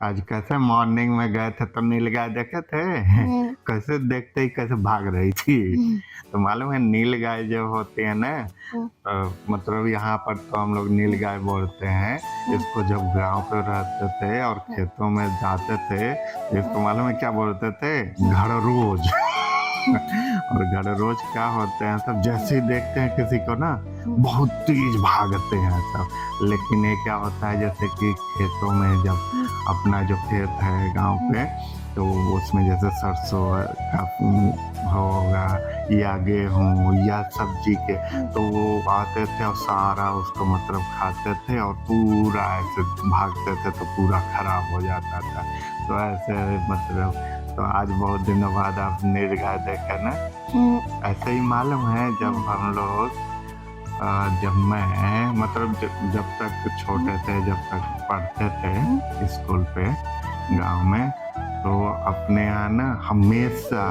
आज कैसे मॉर्निंग में गए थे तो नीलगाय देखे थे? हुँ, कैसे देखते ही कैसे भाग रही थी। हुँ, तो मालूम है नीलगाय जो होती है ना, हुँ, मतलब यहाँ पर तो हम लोग हुँ, नीलगाय बोलते हैं। हुँ, इसको जब गाँव पे रहते थे और हुँ, खेतों में जाते थे, तो हुँ, इसको मालूम है क्या बोलते थे? हुँ, घड़रोज। हुँ, और घड़रोज क्या होते हैं सब, जैसे ही देखते हैं किसी को ना, हुँ, बहुत तेज भागते हैं सब। लेकिन ये क्या होता है, जैसे कि खेतों में जब हुँ, अपना जो खेत है गांव हुँ, पे, तो उसमें जैसे सरसों का होगा या गेहूँ या सब्जी के, हुँ, तो वो आते थे और सारा उसको मतलब खाते थे और पूरा ऐसे भागते थे तो पूरा खराब हो जाता था। तो ऐसे मतलब, तो आज बहुत दिनों बाद आप नीलगाय देखे ना। हुँ, ऐसे ही मालूम है जब हुँ, हम लोग जब मैं मतलब जब तक हुँ, छोटे थे, जब तक पढ़ते हुँ, थे स्कूल पे हुँ, गाँव में, तो अपने यहाँ ना हमेशा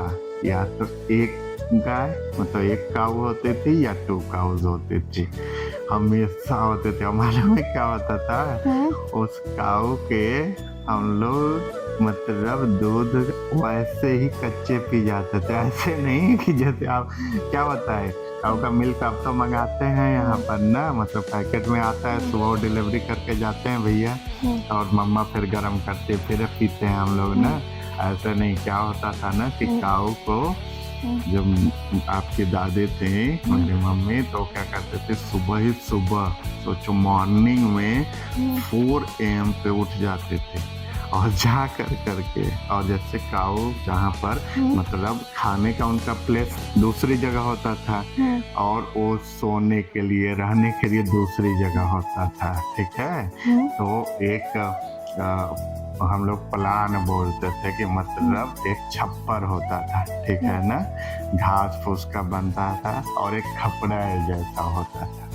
या तो एक गाय, मतलब एक काऊ होती थी या 2 काउज़ होती थी। हमेशा होते थे और मालूम है क्या होता था? हुँ, उस काऊ के हम लोग मतलब दूध वैसे ही कच्चे पी जाते थे। ऐसे नहीं कि जैसे आप क्या बताएँ, काऊ का मिल्क अब तो मँगाते हैं यहाँ हुँ, पर ना, मतलब पैकेट में आता है, हुँ, सुबह वो डिलीवरी करके जाते हैं भैया हुँ, और मम्मा फिर गरम करते फिर पीते हैं हम लोग हुँ, ना। ऐसा नहीं, क्या होता था ना कि हुँ, काऊ को हुँ, जब आपकी दादी थी, हुँ, मेरी मम्मी, तो क्या करते थे सुबह ही सुबह, सोचो मॉर्निंग में हुँ, 4 एएम पे उठ जाते थे और जा कर करके, और जैसे काऊ जहाँ पर हुँ, मतलब खाने का उनका प्लेस दूसरी जगह होता था हुँ, और वो सोने के लिए रहने के लिए दूसरी जगह होता था, ठीक है। हुँ, तो एक हम लोग प्लान बोलते थे कि हुँ, मतलब एक छप्पर होता था, ठीक हुँ, है ना, घास फूस का बनता था और एक खपड़ा जैसा होता था।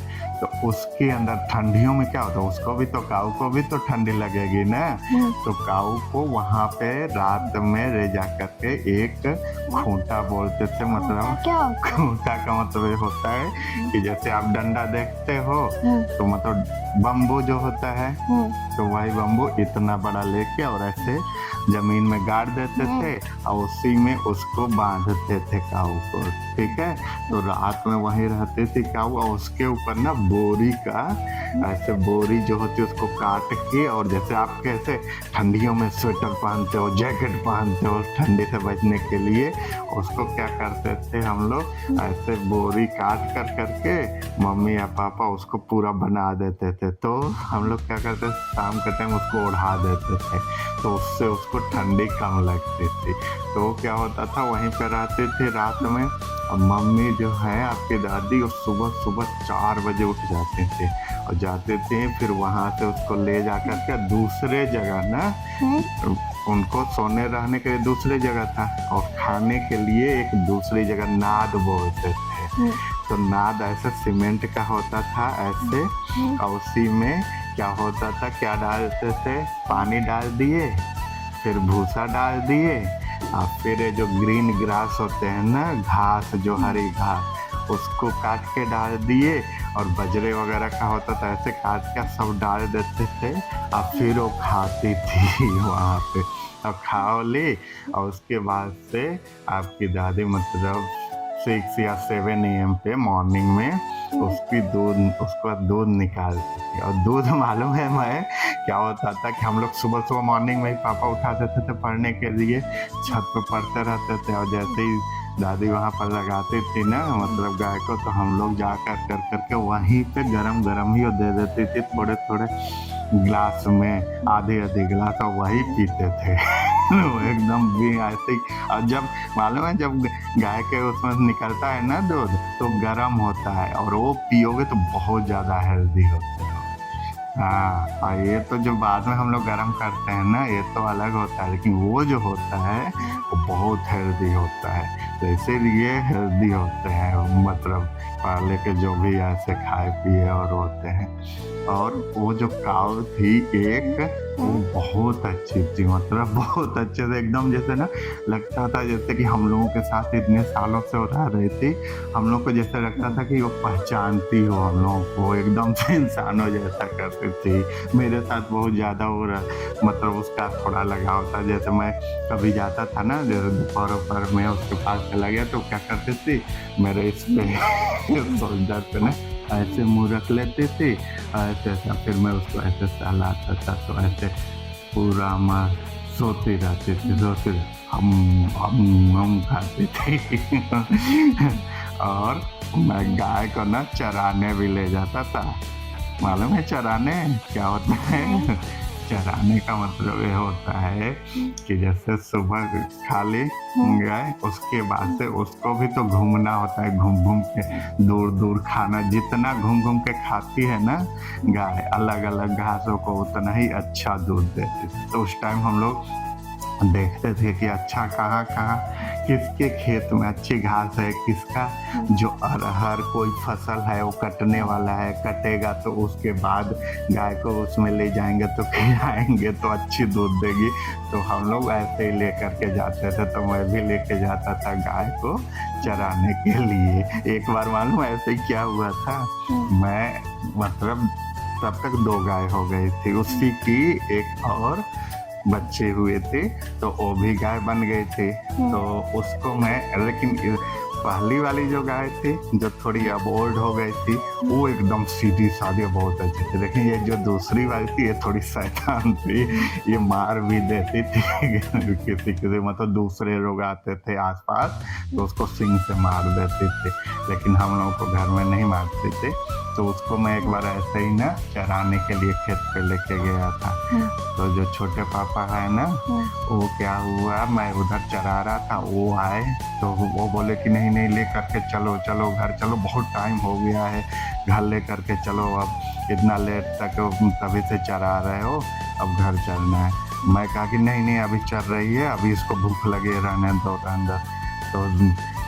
तो उसके अंदर ठंडियों में क्या होता है, उसको भी तो काऊ को भी तो ठंडी लगेगी ना। हुँ, तो काऊ को वहाँ पे रात में ले जा करके एक हुँ, खूंटा बोलते थे, होता मतलब क्या होता है? खूंटा का मतलब ये होता है हुँ, कि जैसे आप डंडा देखते हो, हुँ, तो मतलब बम्बू जो होता है, हुँ, तो वही बम्बू इतना बड़ा लेके और ऐसे ज़मीन में गाड़ देते हुँ, थे और उसी में उसको बाँधते थे काऊ को, ठीक है? तो रात में वहीं रहती थी काऊ और उसके ऊपर ना बोरी का, हुँ, ऐसे बोरी जो होती है उसको काट के, और जैसे आप कैसे ठंडियों में स्वेटर पहनते हो, जैकेट पहनते हो ठंडी से बचने के लिए, उसको क्या करते थे हम लोग, हुँ, ऐसे बोरी काट कर करके मम्मी या पापा उसको पूरा बना देते थे। तो हम लोग क्या करते थे, शाम के टाइम उसको ओढ़ा देते थे, तो उससे उसको ठंडी कम लगती थी। तो क्या होता था, वहीं पे रहती थी रात में, और मम्मी जो है आपकी दादी, वो सुबह-सुबह 4 बजे उठ जाती थी और जाती थी, फिर वहाँ से उसको ले जाकर के दूसरे जगह ना, हुँ, उनको सोने रहने के लिए दूसरी जगह था और खाने के लिए एक दूसरी जगह नाद बोलते थे। हुँ, तो नाद ऐसे सीमेंट का होता था हुँ, ऐसे, हुँ, और उसी में क्या होता था, क्या डालते थे, पानी डाल दिए, फिर भूसा डाल दिए, और फिर ये जो ग्रीन ग्रास होते हैं ना, घास जो हुँ, हरी घास, उसको काट के डाल दिए, और बजरे वगैरह का होता था, ऐसे काट के सब डाल देते थे और हुँ, फिर वो खाती थी वहाँ पे, और हुँ, खा ली, और उसके बाद से आपकी दादी मतलब 6 या 7 एएम पे मॉर्निंग में हुँ, उसकी दूध उसका दूध निकालती थी, और दूध मालूम है मैं क्या होता था कि हम लोग सुबह-सुबह मॉर्निंग में ही पापा उठा देते थे पढ़ने के लिए, छत पे पढ़ते रहते थे, और जैसे ही दादी वहाँ पर लगाती थी ना मतलब गाय को, तो हम लोग जा कर के वहीं पे गरम-गरम ही वो दे देती थी, थोड़े-थोड़े ग्लास में, आधे-आधे ग्लास, और वही पीते थे। वो एकदम भी ऐसे ही, और जब मालूम है जब गाय के उसमें निकलता है ना दूध, तो गरम होता है और वो पियोगे तो बहुत ज़्यादा हेल्दी होते हो। हाँ, और ये तो जो बाद में हम लोग गरम करते हैं ना, ये तो अलग होता है, लेकिन वो जो होता है, हुँ, वो बहुत हेल्दी होता है। तो इसीलिए हेल्दी होते हैं, मतलब पहले के जो भी ऐसे खाए पिए और होते हैं। और हुँ, वो जो काऊ थी एक, वो बहुत अच्छी थी, मतलब बहुत अच्छे से एकदम जैसे ना लगता था जैसे कि हम लोगों के साथ इतने सालों से वो रह रही थी। हम लोग को जैसे लगता था कि वो पहचानती हो हम लोगों को, एकदम से इंसानों जैसा करती थी। मेरे साथ बहुत ज़्यादा वो मतलब उसका थोड़ा लगाव था। जैसे मैं कभी जाता था ना, जैसे दोपहर में उसके पास चला गया तो क्या करती थी, मेरे इस पे शोल्डर पे ना ऐसे मुँह रख लेती थी, ऐसे ऐसा, फिर मैं उसको ऐसे सहलाता था तो ऐसे पूरा मैं सोती रहती थी, सोती हम खाती थी। और मैं गाय को ना चराने भी ले जाता था। मालूम है चराने क्या होता है? चराने का मतलब ये होता है कि जैसे सुबह खा ली गाय, उसके बाद से उसको भी तो घूमना होता है, घूम घूम के दूर दूर खाना। जितना घूम घूम के खाती है ना गाय अलग अलग घासों को, उतना ही अच्छा दूध देती थी। तो उस टाइम हम लोग देखते थे कि अच्छा कहाँ कहाँ किसके खेत में अच्छी घास है, किसका जो अरहर कोई फसल है वो कटने वाला है, कटेगा तो उसके बाद गाय को उसमें ले जाएंगे तो खिलाएंगे तो अच्छी दूध देगी। तो हम लोग ऐसे ही लेकर के जाते थे, तो मैं भी लेके जाता था गाय को चराने के लिए। एक बार मालूम ऐसे ही क्या हुआ था, मैं मतलब तब तक 2 गाय हो गई थी, उसी की एक और बच्चे हुए थे, तो वो भी गाय बन गई थी। तो उसको मैं, लेकिन पहली वाली जो गाय थी जो थोड़ी अब ओल्ड हो गई थी, वो एकदम सीधी सादी बहुत अच्छी थी। लेकिन ये जो दूसरी वाली थी ये थोड़ी शैतान थी, ये मार भी देती थी किसी किसी, मतलब दूसरे लोग आते थे आसपास तो उसको सिंग से मार देती थी, लेकिन हम लोगों को घर में नहीं मारते थे। तो उसको मैं एक बार ऐसे ही ना चराने के लिए खेत पे लेके गया था। तो जो छोटे पापा है ना, वो क्या हुआ, मैं उधर चरा रहा था, वो आए तो वो बोले कि नहीं नहीं ले करके चलो चलो घर चलो, बहुत टाइम हो गया है, घर ले करके चलो, अब इतना लेट तक तभी से चरा रहे हो, अब घर चलना है। मैं कहा कि नहीं नहीं अभी चल रही है, अभी इसको भूख लगे रहने दो अंदर। तो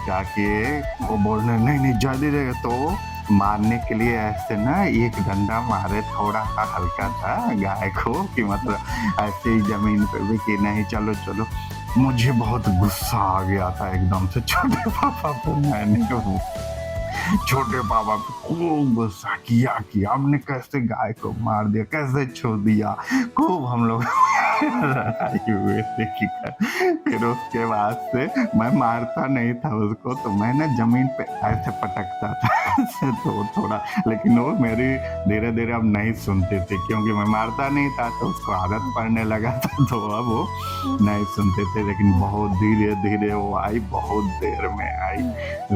क्या किए, वो बोलने नहीं नहीं जल्दी रहेगा, तो मारने के लिए ऐसे ना एक डंडा मारे, थोड़ा सा हल्का था गाय को, कि मतलब ऐसे ही जमीन पे भी कि नहीं चलो चलो। मुझे बहुत गुस्सा आ गया था एकदम से छोटे पापा को, मैंने छोटे पापा को खूब गुस्सा किया कि हमने कैसे गाय को मार दिया, कैसे छोड़ दिया, खूब हम लोग लड़ाई हुए थे कि फिर उसके बाद से मैं मारता नहीं था उसको, तो मैं ना जमीन पे ऐसे पटकता था तो थोड़ा, लेकिन वो मेरी धीरे धीरे अब नहीं सुनती थी, क्योंकि मैं मारता नहीं था तो उसको आदत पड़ने लगा था, तो अब वो नहीं सुनते थे। लेकिन बहुत धीरे धीरे वो आई, बहुत देर में आई,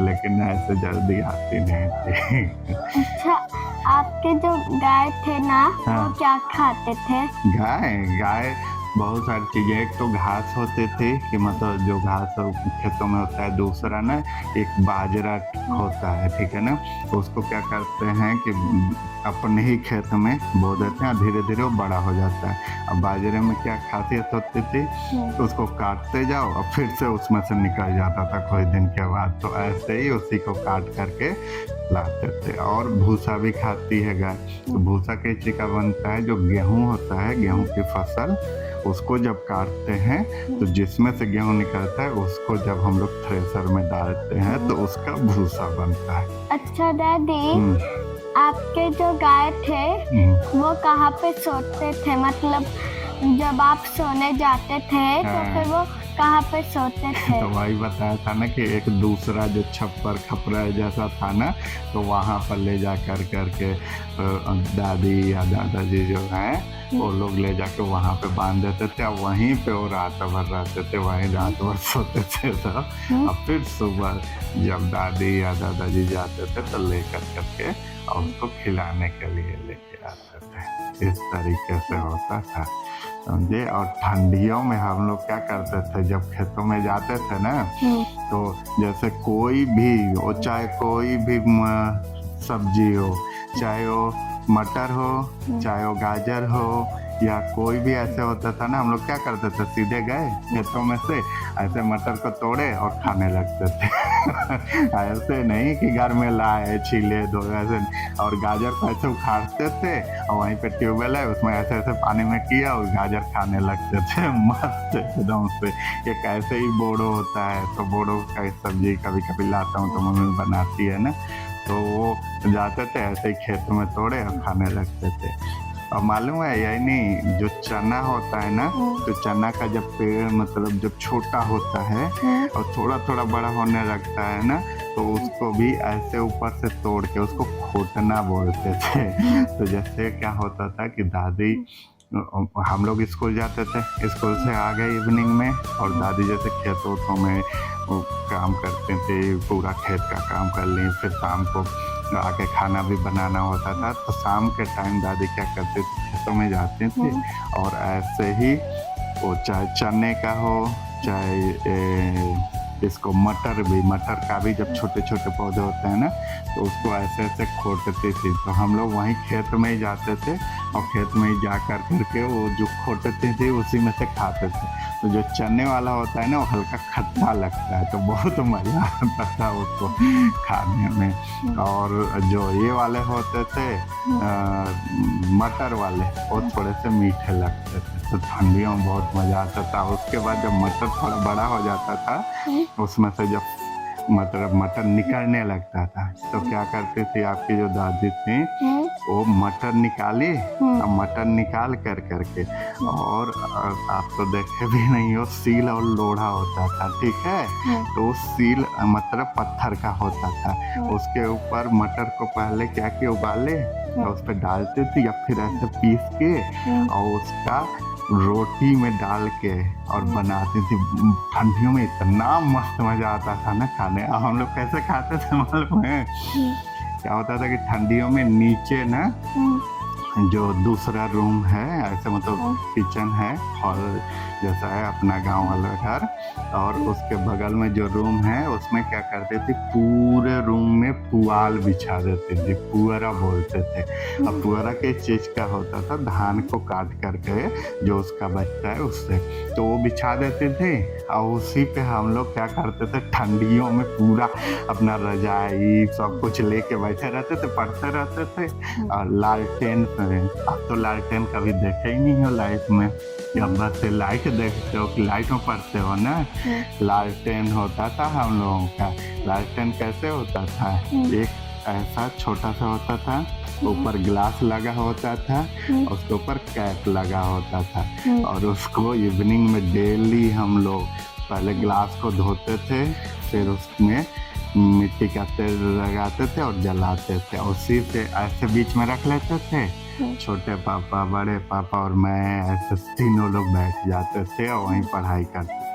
लेकिन ऐसे जल्दी आती नहीं थी। अच्छा, आपके जो गाय थे ना, हाँ। वो क्या खाते थे? गाय बहुत सारी चीज़ें, एक तो घास होते थे कि मतलब जो घास खेतों में होता है, दूसरा ना एक बाजरा होता है, ठीक है ना, उसको क्या करते हैं कि अपने ही खेत में बो देते हैं, धीरे धीरे वो बड़ा हो जाता है। अब बाजरे में क्या खासियत होती थी, तो उसको काटते जाओ और फिर से उसमें से निकल जाता था कुछ दिन के बाद, तो ऐसे ही उसी को काट करके लाते थे। और भूसा भी खाती है गाय, तो भूसा किस चीज़ का बनता है, जो गेहूँ होता है, गेहूँ की फसल, उसको जब काटते हैं तो जिसमें से गेहूँ निकलता है उसको जब हम लोग थ्रेसर में डालते हैं तो उसका भूसा बनता है। अच्छा डैडी, आपके जो गाय थे वो कहाँ पे सोते थे? मतलब जब आप सोने जाते थे तो फिर वो कहाँ पे सोते थे? तो वही बताया था ना कि एक दूसरा जो छप्पर खपरा जैसा था ना, तो वहाँ पर ले जा कर करके दादी या दादाजी जो हैं वो लोग ले जाके वहाँ पे बांध देते थे, और वहीं पे वो रात भर रहते थे, वहीं रात भर सोते थे सब। और फिर सुबह जब दादी या दादाजी जाते थे तो ले कर करके और उसको खिलाने के लिए लेके आते थे। इस तरीके से होता था, समझे। और ठंडियों में हम लोग क्या करते थे, जब खेतों में जाते थे ना, तो जैसे कोई भी हो, चाहे कोई भी सब्जी हो, चाहे वो मटर हो, चाहे वो गाजर हो, या कोई भी ऐसे होता था ना, हम लोग क्या करते थे, सीधे गए खेतों में से ऐसे मटर को तोड़े और खाने लगते थे ऐसे नहीं कि घर में लाए छीले धोए ऐसे। और गाजर को ऐसे उखाड़ते थे और वहीं पे ट्यूबवेल है उसमें ऐसे ऐसे पानी में किया और गाजर खाने लगते थे मस्त एकदम से। एक ऐसे ही बोड़ो होता है, तो बोड़ो का सब्जी कभी कभी लाता हूँ तो मम्मी बनाती है ना, तो वो जाते थे ऐसे ही खेत में तोड़े और खाने लगते थे। और मालूम है यही नहीं, जो चना होता है ना, तो चना का जब पेड़ मतलब जब छोटा होता है और थोड़ा थोड़ा बड़ा होने लगता है ना, तो उसको भी ऐसे ऊपर से तोड़ के उसको खोटना बोलते थे। तो जैसे क्या होता था कि दादी, हम लोग स्कूल जाते थे, स्कूल से आ गए इवनिंग में और दादी जैसे खेतों में वो काम करते थे, पूरा खेत का काम कर ली, फिर शाम को आके खाना भी बनाना होता था। तो शाम के टाइम दादी क्या करते थे, खेतों में जाते थे और ऐसे ही वो चाहे चने का हो चाहे इसको मटर का भी जब छोटे छोटे पौधे होते हैं ना, तो उसको ऐसे ऐसे खोटते थे। तो हम लोग वहीं खेत में ही जाते थे और खेत में ही जा कर करके वो जो खोटते थे उसी में से खाते थे। तो जो चने वाला होता है ना वो हल्का खट्टा लगता है, तो बहुत मज़ा आता था उसको खाने में। और जो ये वाले होते थे मटर वाले, वो थोड़े से मीठे लगते थे, तो ठंडियों में बहुत मज़ा आता था। उसके बाद जब मटर थोड़ा बड़ा हो जाता था, उसमें से जब मटर निकलने लगता था, तो क्या करती थी आपकी जो दादी थी, वो मटर निकाली और मटर निकाल कर करके, और आप तो देखे भी नहीं हो, सील और लोढ़ा होता था, ठीक है, तो सील मतलब पत्थर का होता था, उसके ऊपर मटर को पहले क्या किया, उबाले और उस पर डालते थे या फिर ऐसे पीस के और उसका रोटी में डाल के और बनाती थी। ठंडियों में इतना मस्त मज़ा आता था ना खाने। और हम लोग कैसे खाते थे मालूम है, क्या होता था कि ठंडियों में नीचे ना जो दूसरा रूम है, ऐसे मतलब किचन है, हॉल जैसा है अपना गांव वाला घर, और उसके बगल में जो रूम है उसमें क्या करते थे, पूरे रूम में पुआल बिछा देते थे, पुअरा बोलते थे। अब पुअरा किस चीज़ का होता था, धान को काट करके जो उसका बचता है उससे, तो वो बिछा देते थे और उसी पे हम लोग क्या करते थे, ठंडियों में पूरा अपना रजाई सब कुछ लेके बैठे रहते थे, पढ़ते रहते थे। और लालटेन, अब तो लालटेन कभी देखे ही नहीं हो लाइफ में, जब बस लाइट देखते हो कि लाइट में पढ़ते हो ना, लालटेन होता था हम लोगों का। लालटेन कैसे होता था, एक ऐसा छोटा सा होता था, ऊपर ग्लास लगा होता था और उसके ऊपर कैप लगा होता था, और उसको इवनिंग में डेली हम लोग पहले ग्लास को धोते थे, फिर उसमें मिट्टी का तेल लगाते थे और जलाते थे, उसी से ऐसे बीच में रख लेते थे। छोटे पापा, बड़े पापा और मैं ऐसे तीनों लोग बैठ जाते थे और वहीं पढ़ाई करते थे।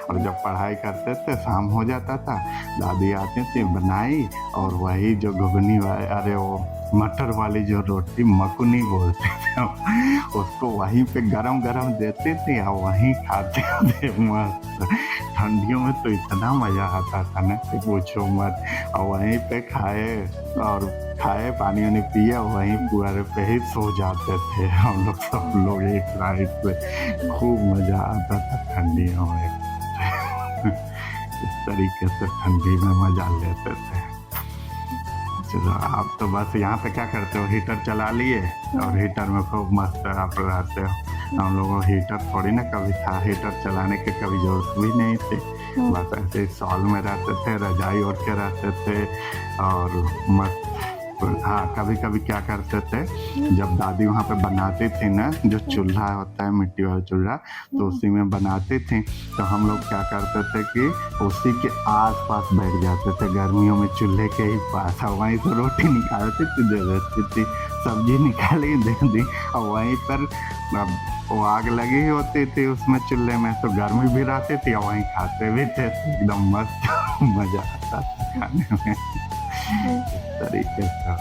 और जब पढ़ाई करते थे शाम हो जाता था, दादी आती थी बनाई, और वही जो घुगनी वाली, अरे वो मटर वाली जो रोटी मकुनी बोलते थे, उसको वहीं पे गरम गरम देते थे और वहीं खाते थे मस्त। ठंडियों में तो इतना मज़ा आता था ना कि पूछो मत। और वहीं पे खाए पानी वानी पिए, वहीं पुआरे पे ही सो जाते थे हम लोग, सब लोग एक राइट पे। खूब मज़ा आता था ठंडियों में। इस तरीके से ठंडी में मज़ा लेते थे। चलो आप तो बस यहाँ पे क्या करते हो, हीटर चला लिए और हीटर में खूब मस्त आप रहते हो। हम लोगों को हीटर थोड़ी ना कभी था, हीटर चलाने की कभी ज़रूरत भी नहीं थी, बस ऐसे ही सॉल में रहते थे, रजाई ओढ़ के रहते थे और मस्त। हाँ, कभी कभी क्या करते थे, जब दादी वहाँ पे बनाती थी ना, जो चूल्हा होता है मिट्टी वाला चूल्हा, तो उसी में बनाती थी, तो हम लोग क्या करते थे कि उसी के आस पास बैठ जाते थे गर्मियों में, चूल्हे के ही पास, और वहीं से रोटी निकालती थी, दे देती थी, सब्जी निकाली दे दी, और वहीं पर वो आग लगी होती थी उसमें चूल्हे में, तो गर्मी भी रहती थी और वहीं खाते भी थे, एकदम मस्त मज़ा आता था खाने में। इस तरीके से